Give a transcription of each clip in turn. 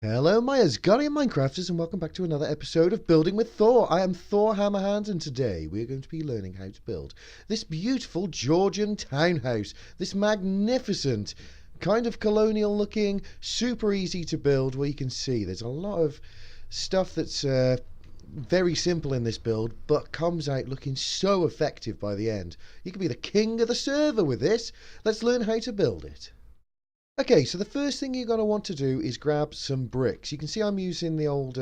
Hello, my Asgardian Minecrafters, and welcome back to another episode of Building with Thor. I am Thorhammerhand, and today we are going to be learning how to build this beautiful Georgian townhouse. This magnificent, kind of colonial looking, super easy to build, where you can see there's a lot of stuff that's very simple in this build, but comes out looking so effective by the end. You can be the king of the server with this. Let's learn how to build it. Okay, so the first thing you're going to want to do is grab some bricks. You can see I'm using the old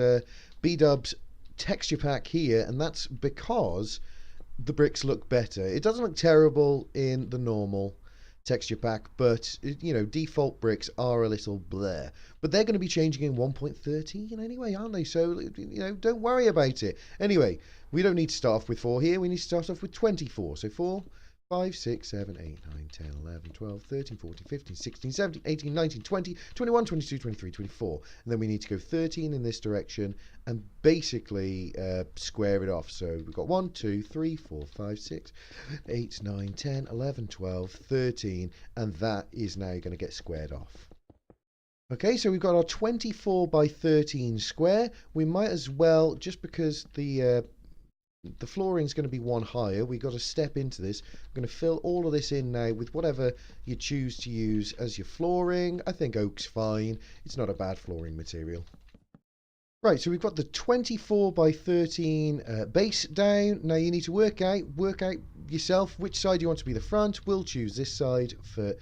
B-Dubs texture pack here, and that's because the bricks look better. It doesn't look terrible in the normal texture pack, but default bricks are a little bleh. But they're going to be changing in 1.13 anyway, aren't they? So don't worry about it. Anyway, we don't need to start off with 4 here. We need to start off with 24. So 4, 5, 6, 7, 8, 9, 10, 11, 12, 13, 14, 15, 16, 17, 18, 19, 20, 21, 22, 23, 24. And then we need to go 13 in this direction and basically square it off. So we've got 1, 2, 3, 4, 5, 6, 8, 9, 10, 11, 12, 13. And that is now going to get squared off. Okay, so we've got our 24 by 13 square. We might as well, just because the flooring is going to be one higher, we've got to step into this. We're going to fill all of this in now with whatever you choose to use as your flooring. I think oak's fine. It's not a bad flooring material. Right, so we've got the 24 by 13 base down. Now you need to work out yourself which side you want to be the front. We'll choose this side for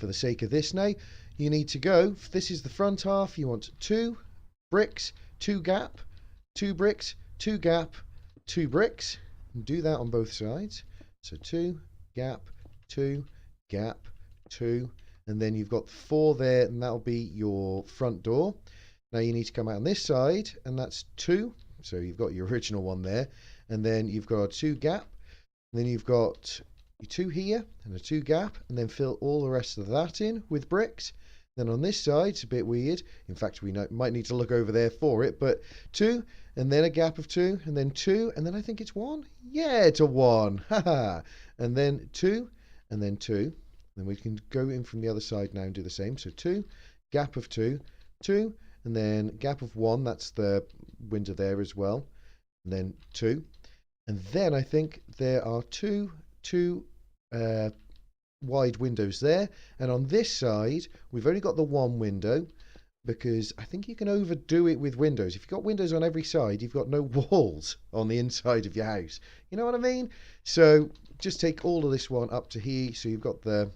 the sake of this now. You need to go, if this is the front half, you want 2 bricks, 2 gap, 2 bricks, 2 gap, 2 bricks, and do that on both sides. So 2 gap, 2 gap, 2, and then you've got 4 there, and that'll be your front door. Now you need to come out on this side, and that's 2, so you've got your original one there, and then you've got a 2 gap, and then you've got your 2 here and a 2 gap, and then fill all the rest of that in with bricks. Then on this side, it's a bit weird. In fact, we might need to look over there for it, but 2, and then a gap of 2, and then 2, and then I think it's 1. Yeah, it's a 1. Haha. And then 2, and then 2. Then we can go in from the other side now and do the same. So 2, gap of 2, 2, and then gap of 1. That's the window there as well. And then 2. And then I think there are two wide windows there, and on this side we've only got the 1 window, because I think you can overdo it with windows. If you've got windows on every side, you've got no walls on the inside of your house. You know what I mean? So just take all of this one up to here. So you've got the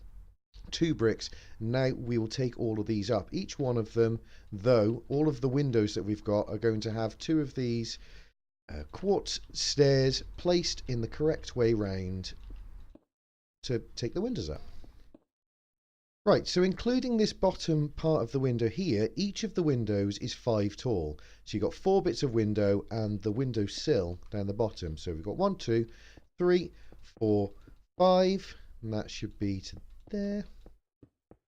2 bricks. Now we will take all of these up. Each one of them, though, all of the windows that we've got are going to have 2 of these quartz stairs placed in the correct way round to take the windows up. Right, so including this bottom part of the window here, each of the windows is 5 tall. So you've got 4 bits of window and the window sill down the bottom. So we've got 1, 2, 3, 4, 5, and that should be to there.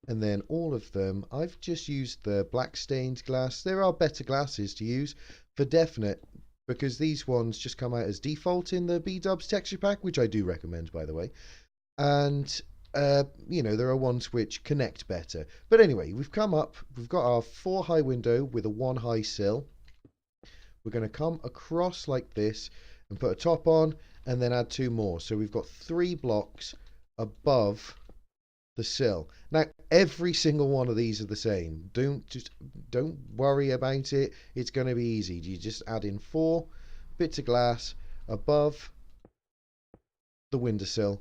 And then all of them, I've just used the black stained glass. There are better glasses to use for definite, because these ones just come out as default in the B-Dubs texture pack, which I do recommend, by the way. And there are ones which connect better. But anyway, we've come up, we've got our 4 high window with a 1 high sill. We're going to come across like this and put a top on, and then add 2 more. So we've got 3 blocks above the sill. Now every single one of these are the same. Don't worry about it. It's going to be easy. You just add in 4 bits of glass above the windowsill,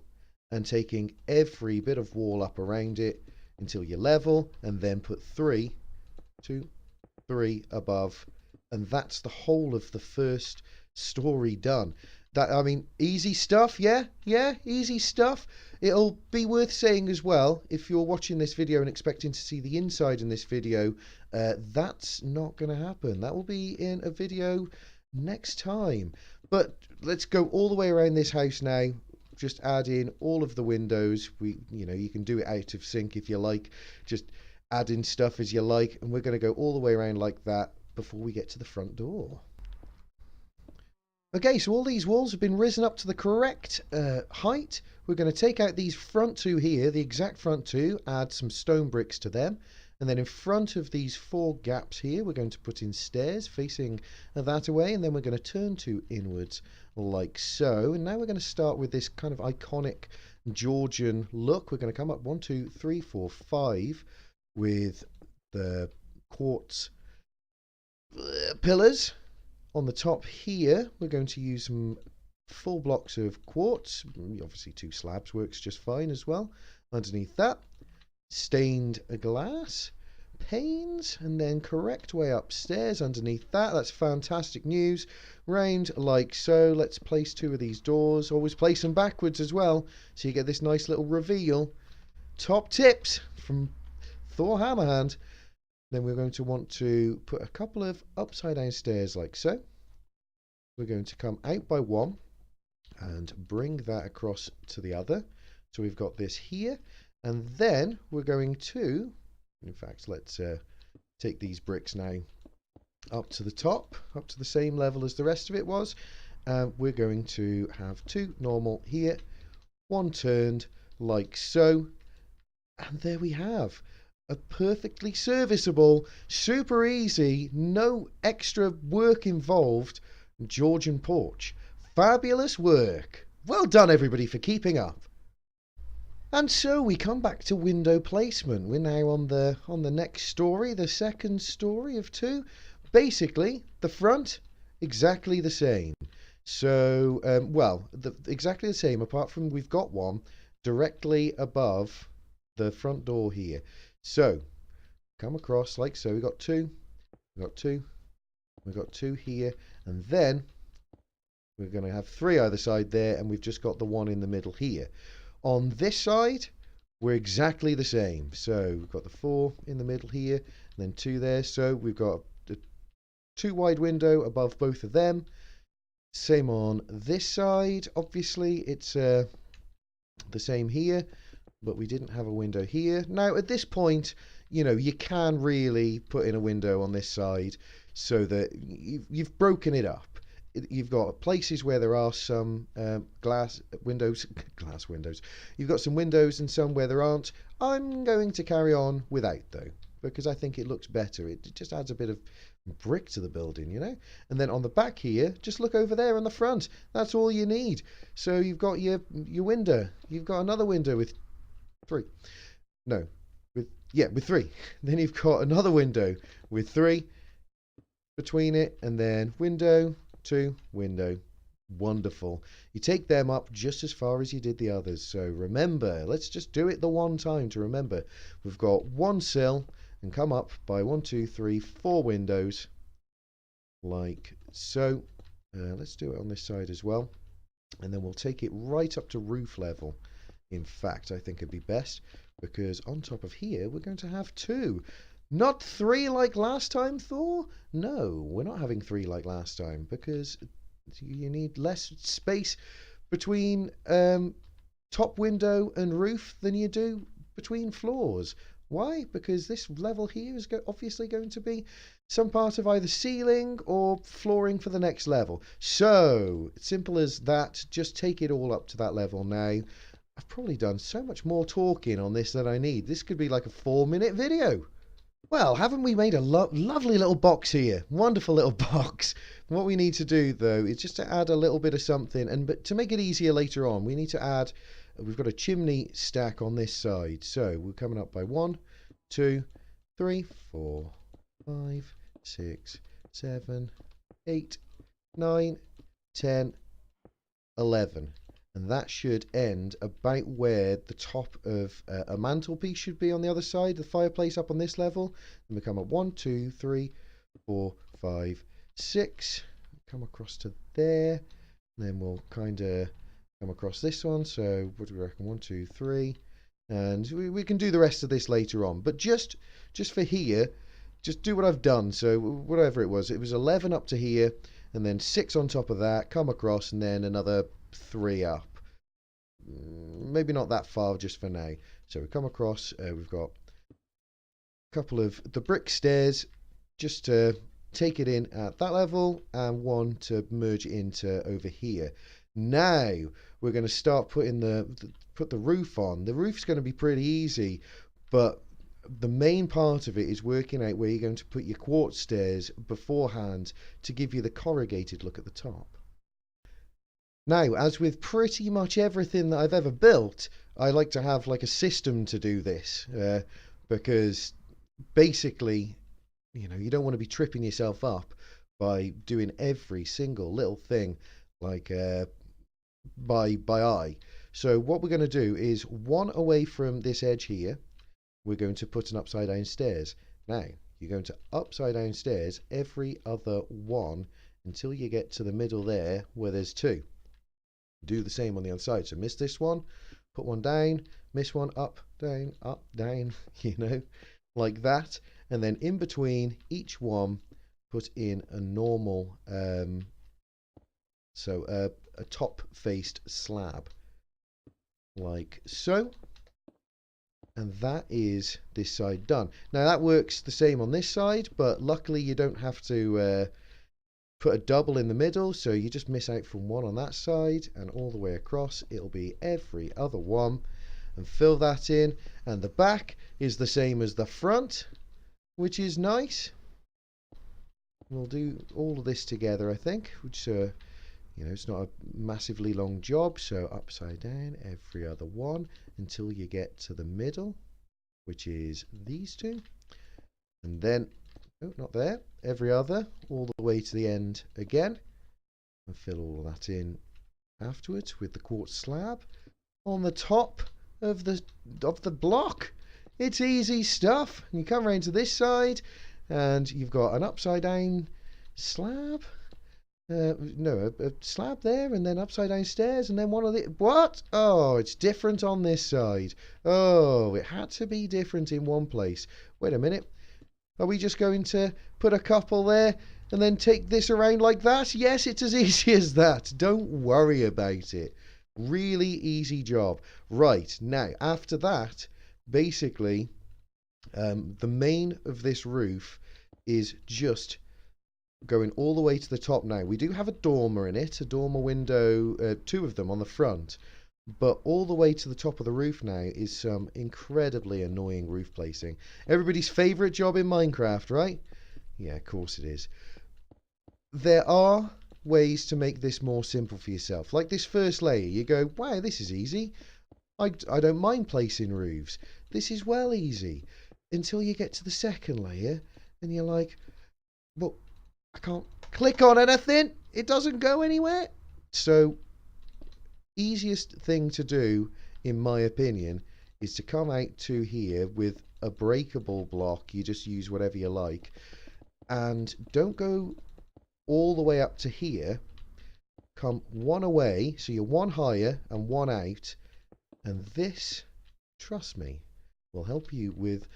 and taking every bit of wall up around it until you're level, and then put 3, 2, 3 above, and that's the whole of the first story done. Easy stuff, yeah, easy stuff. It'll be worth saying as well, if you're watching this video and expecting to see the inside in this video, that's not going to happen. That will be in a video next time. But let's go all the way around this house now. Just add in all of the windows. You can do it out of sync if you like. Just add in stuff as you like, and we're going to go all the way around like that before we get to the front door. Okay, so all these walls have been risen up to the correct height. We're going to take out these front 2 here, the exact front 2, add some stone bricks to them, And then in front of these 4 gaps here, we're going to put in stairs facing that away, and then we're going to turn 2 inwards like so. And now we're going to start with this kind of iconic Georgian look. We're going to come up 1, 2, 3, 4, 5 with the quartz pillars. On the top here, we're going to use some full blocks of quartz. Obviously 2 slabs works just fine as well. Underneath that, stained glass panes, and then correct way upstairs underneath that. That's fantastic news. Round like so. Let's place 2 of these doors. Always place them backwards as well, so you get this nice little reveal. Top tips from Thorhammerhand. Then we're going to want to put a couple of upside down stairs like so. We're going to come out by 1 and bring that across to the other. So we've got this here, and then we're going to, in fact, let's take these bricks now up to the top, up to the same level as the rest of it was. We're going to have 2 normal here, 1 turned like so, and there we have a perfectly serviceable, super easy, no extra work involved Georgian porch. Fabulous work. Well done everybody for keeping up. And so we come back to window placement. We're now on the next story, the second story of 2. Basically, the front exactly the same. So, exactly the same, apart from we've got one directly above the front door here. So, come across like so. We've got 2, we've got 2, we've got 2 here, and then we're going to have 3 either side there, and we've just got the 1 in the middle here. On this side, we're exactly the same. So we've got the 4 in the middle here, and then 2 there. So we've got the 2 wide window above both of them. Same on this side. Obviously, it's the same here, but we didn't have a window here. Now, at this point, you know, you can really put in a window on this side so that you've broken it up. You've got places where there are some glass windows. You've got some windows and some where there aren't. I'm going to carry on without, though, because I think it looks better. It just adds a bit of brick to the building, you know. And then on the back here, just look over there on the front. That's all you need. So you've got your window. You've got another window with 3. No, with 3. Then you've got another window with 3 between it, and then window, 2, window. Wonderful. You take them up just as far as you did the others. So remember, let's just do it the one time to remember. We've got 1 sill and come up by 1, 2, 3, 4 windows like so. Let's do it on this side as well, and then we'll take it right up to roof level. In fact, I think it'd be best, because on top of here we're going to have 2. Not 3 like last time, Thor? No, we're not having 3 like last time, because you need less space between top window and roof than you do between floors. Why? Because this level here is obviously going to be some part of either ceiling or flooring for the next level. So, simple as that. Just take it all up to that level now. I've probably done so much more talking on this than I need. This could be like a 4-minute video. Well, haven't we made a lovely little box here? Wonderful little box. What we need to do, though, is just to add a little bit of something. But to make it easier later on, we need to add... We've got a chimney stack on this side. So we're coming up by 1, 2, 3, 4, 5, 6, 7, 8, 9, 10, 11. And that should end about where the top of a mantelpiece should be on the other side, the fireplace up on this level. And we come up 1, 2, 3, 4, 5, 6. Come across to there. And then we'll kind of come across this one. So what do we reckon? 1, 2, 3. And we can do the rest of this later on. But just for here, just do what I've done. So whatever it was 11 up to here, and then 6 on top of that, come across, and then another 3 up. Maybe not that far just for now. So we come across, we've got a couple of the brick stairs just to take it in at that level, and 1 to merge it into over here. Now we're going to start putting put the roof on. The roof's going to be pretty easy, but the main part of it is working out where you're going to put your quartz stairs beforehand to give you the corrugated look at the top. Now, as with pretty much everything that I've ever built, I like to have like a system to do this, because basically, you don't want to be tripping yourself up by doing every single little thing like by eye. So what we're going to do is one away from this edge here, we're going to put an upside down stairs. Now, you're going to upside down stairs every other one until you get to the middle there where there's two. Do the same on the other side. So miss this one, put one down, miss one, up, down, like that. And then in between each one, put in a normal, a top-faced slab, like so. And that is this side done. Now that works the same on this side, but luckily you don't have to put a double in the middle, so you just miss out from one on that side, and all the way across it'll be every other one, and fill that in. And the back is the same as the front, which is nice. We'll do all of this together, I think, which it's not a massively long job. So upside down every other one until you get to the middle, which is these two, and then not there, every other, all the way to the end again, and fill all of that in afterwards with the quartz slab on the top of the block. It's easy stuff. And you come around to this side and you've got an upside down slab, a slab there, and then upside down stairs, and then one of the what? Oh, it's different on this side. Oh, it had to be different in one place. Wait a minute. Are we just going to put a couple there and then take this around like that? Yes, it's as easy as that. Don't worry about it. Really easy job. Right, now, after that, basically, the main of this roof is just going all the way to the top now. We do have a dormer in it, a dormer window, two of them on the front. But all the way to the top of the roof now is some incredibly annoying roof placing. Everybody's favourite job in Minecraft, right? Yeah, of course it is. There are ways to make this more simple for yourself. Like this first layer, you go, wow, this is easy. I don't mind placing roofs. This is well easy. Until you get to the second layer, and you're like, well, I can't click on anything. It doesn't go anywhere. So easiest thing to do, in my opinion, is to come out to here with a breakable block. You just use whatever you like, and don't go all the way up to here. Come one away, so you're one higher and one out, and this, trust me, will help you with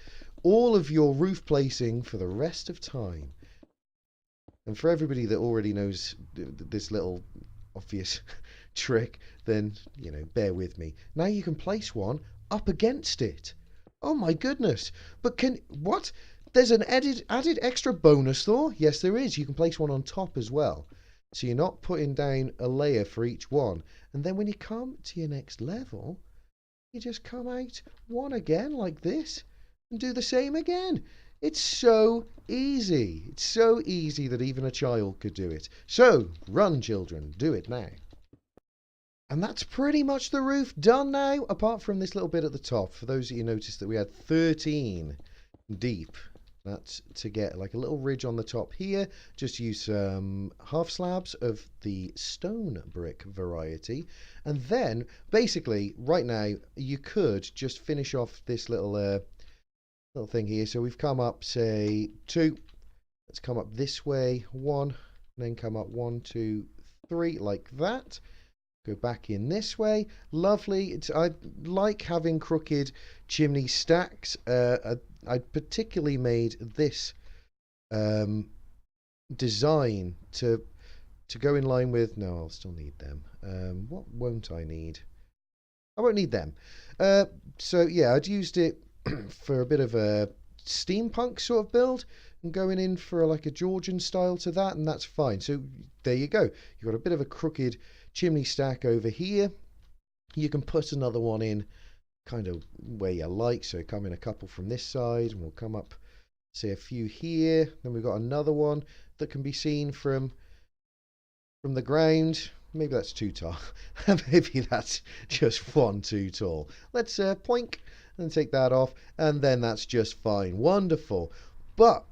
all of your roof placing for the rest of time. And for everybody that already knows this little obvious trick, then bear with me. Now you can place one up against it. Oh my goodness. But what? There's an added extra bonus, Thor? Yes, there is. You can place one on top as well. So you're not putting down a layer for each one. And then when you come to your next level, you just come out one again like this and do the same again. It's so easy. It's so easy that even a child could do it. So run, children. Do it now. And that's pretty much the roof done now, apart from this little bit at the top. For those of you noticed that we had 13 deep. That's to get like a little ridge on the top here. Just use half slabs of the stone brick variety. And then, basically, right now, you could just finish off this little thing here. So we've come up, say, 2. Let's come up this way, 1. And then come up 1, 2, 3, like that. Go back in this way. Lovely. I like having crooked chimney stacks. I particularly made this design to go in line with... No, I'll still need them. What won't I need? I won't need them. So, yeah, I'd used it for a bit of a steampunk sort of build, and going in for like a Georgian style to that, and that's fine. So, there you go. You've got a bit of a crooked chimney stack over here. You can put another one in kind of where you like. So come in a couple from this side, and we'll come up, say a few here. Then we've got another one that can be seen from the ground. Maybe that's too tall. Maybe that's just one too tall. Let's poink and take that off, and then that's just fine. Wonderful. But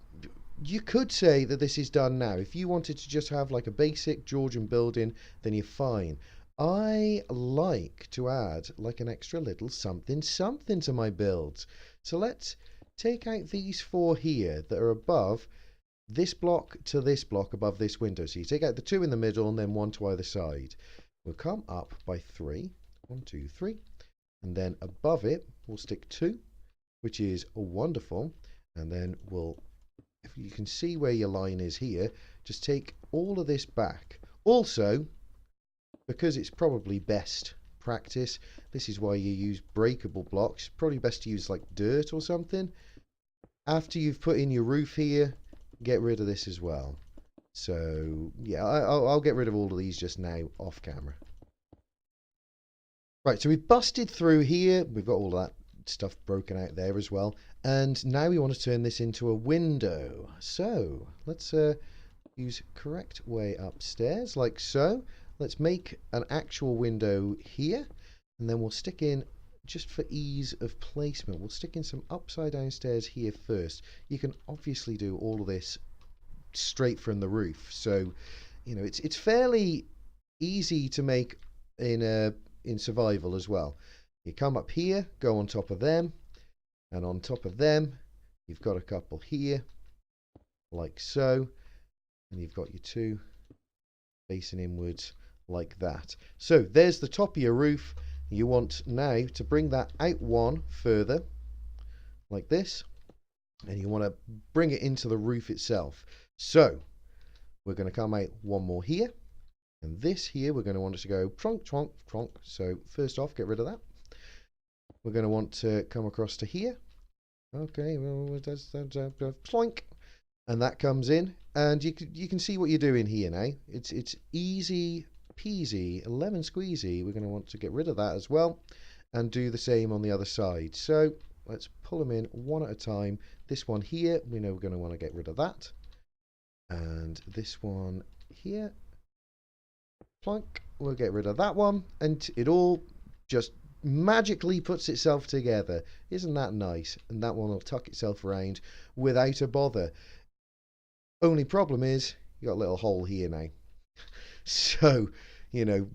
you could say that this is done now. If you wanted to just have like a basic Georgian building, then you're fine. I like to add like an extra little something something to my builds. So let's take out these four here that are above this block to this block above this window. So you take out the two in the middle and then one to either side. We'll come up by 3. 1, 2, 3. And then above it, we'll stick 2, which is wonderful. And then we'll, if you can see where your line is here, just take all of this back. Also, because it's probably best practice, this is why you use breakable blocks. Probably best to use like dirt or something. After you've put in your roof here, get rid of this as well. So yeah, I'll get rid of all of these just now off camera. Right, so we've busted through here. We've got all of that stuff broken out there as well. And now we want to turn this into a window. So let's use correct way upstairs like so. Let's make an actual window here. And then we'll stick in, just for ease of placement, we'll stick in some upside down stairs here first. You can obviously do all of this straight from the roof, so you know it's fairly easy to make in survival as well. You come up here, go on top of them, and on top of them you've got a couple here like so, and you've got your two facing inwards like that. So there's the top of your roof. You want now to bring that out one further like this, and you want to bring it into the roof itself. So we're going to come out one more here, and this here we're going to want it to go tronk, tronk, tronk. So first off, get rid of that. We're going to want to come across to here. Okay, well, that's ploink, and that comes in, and you can see what you're doing here now. It's easy peasy, lemon squeezy. We're going to want to get rid of that as well, and do the same on the other side. So let's pull them in one at a time. This one here, we know we're going to want to get rid of that, and this one here, plonk, we'll get rid of that one, and it all just magically puts itself together. Isn't that nice? And that one will tuck itself around without a bother. Only problem is you got a little hole here now. So, you know,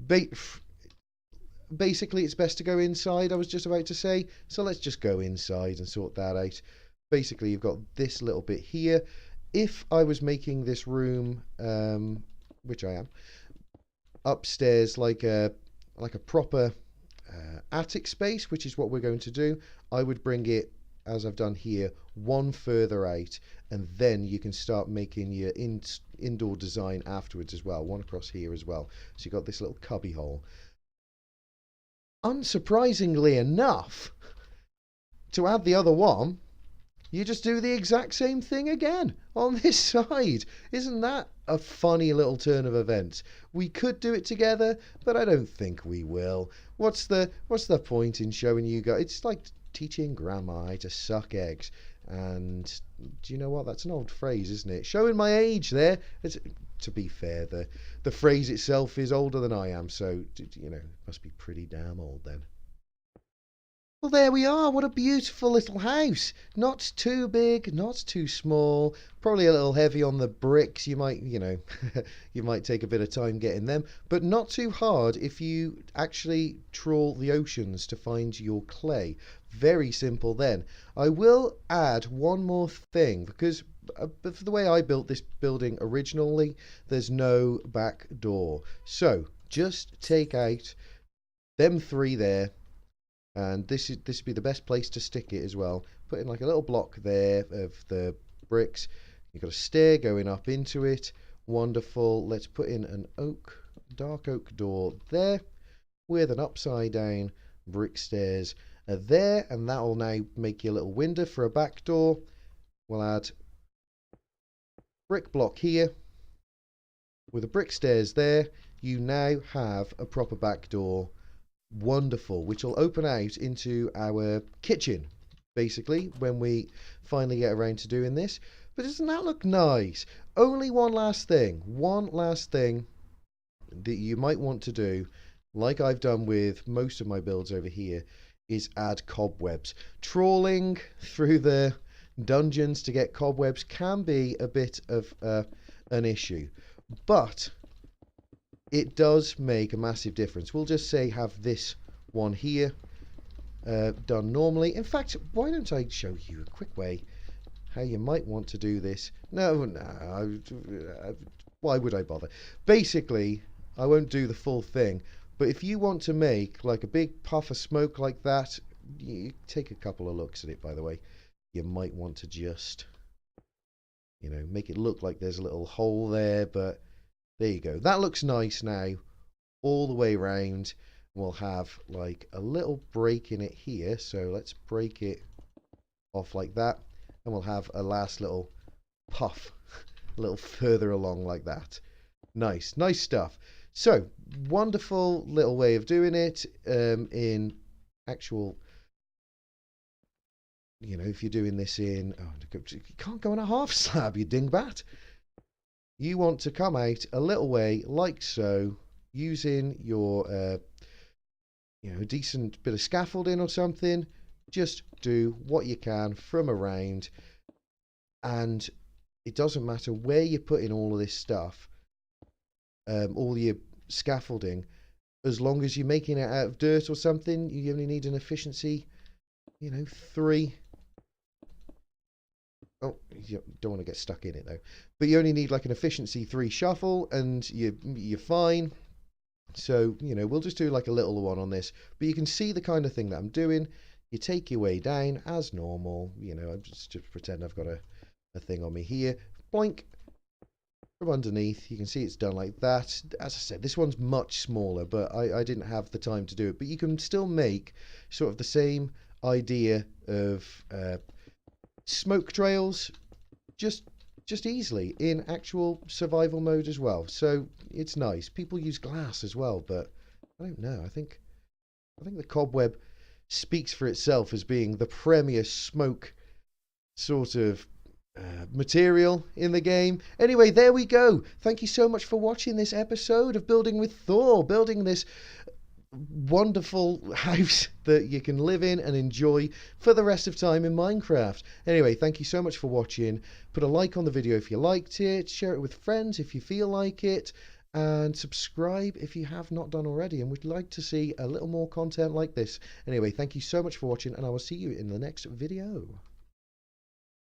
basically it's best to go inside, I was just about to say. So let's just go inside and sort that out. Basically, you've got this little bit here. If I was making this room, which I am, upstairs like a proper attic space, which is what we're going to do, I would bring it, as I've done here, one further out, and then you can start making your indoor design afterwards as well, one across here as well. So you've got this little cubby hole. Unsurprisingly enough, to add the other one, you just do the exact same thing again on this side. Isn't that a funny little turn of events? We could do it together, but I don't think we will. What's the point in showing you guys? It's like teaching grandma how to suck eggs. And do you know what? That's an old phrase, isn't it? Showing my age there. To be fair, the phrase itself is older than I am, so you know, must be pretty damn old then. Well, there we are. What a beautiful little house. Not too big, not too small. Probably a little heavy on the bricks. You might, you know, you might take a bit of time getting them, but not too hard if you actually trawl the oceans to find your clay. Very simple then. I will add one more thing, because for the way I built this building originally, there's no back door. So just take out them three there. And this would be the best place to stick it as well. Put in like a little block there of the bricks. You've got a stair going up into it. Wonderful. Let's put in an dark oak door there with an upside down brick stairs there. And that will now make you a little window for a back door. We'll add brick block here with the brick stairs there. You now have a proper back door wonderful, which will open out into our kitchen, basically, when we finally get around to doing this. But doesn't that look nice? Only one last thing that you might want to do, like I've done with most of my builds over here, is add cobwebs. Trawling through the dungeons to get cobwebs can be a bit of an issue, but it does make a massive difference. We'll just say have this one here done normally. In fact, why don't I show you a quick way how you might want to do this? No, why would I bother? Basically, I won't do the full thing, but if you want to make like a big puff of smoke like that, you take a couple of looks at it, by the way. You might want to just, you know, make it look like there's a little hole there, but there you go. That looks nice now, all the way around. We'll have like a little break in it here, so let's break it off like that, and we'll have a last little puff a little further along like that. Nice stuff. So wonderful little way of doing it. In actual, you know, if you're doing this in, you can't go on a half slab, you dingbat. You want to come out a little way like so, using your you know, decent bit of scaffolding or something. Just do what you can from around, and it doesn't matter where you put in all of this stuff, all your scaffolding, as long as you're making it out of dirt or something. You only need an efficiency, you know, 3. Oh, you don't want to get stuck in it though. But you only need like an efficiency 3 shuffle, and you're fine. So, you know, we'll just do like a little one on this. But you can see the kind of thing that I'm doing. You take your way down as normal. You know, I just pretend I've got a thing on me here. Boink. From underneath, you can see it's done like that. As I said, this one's much smaller, but I didn't have the time to do it. But you can still make sort of the same idea of smoke trails just easily in actual survival mode as well. So it's nice. People use glass as well, but I don't know. I think the cobweb speaks for itself as being the premier smoke sort of material in the game. Anyway, there we go. Thank you so much for watching this episode of Building with Thor, building this wonderful house that you can live in and enjoy for the rest of time in Minecraft. Anyway, thank you so much for watching. Put a like on the video if you liked it, share it with friends if you feel like it, and subscribe if you have not done already and would like to see a little more content like this. Anyway, thank you so much for watching, and I will see you in the next video.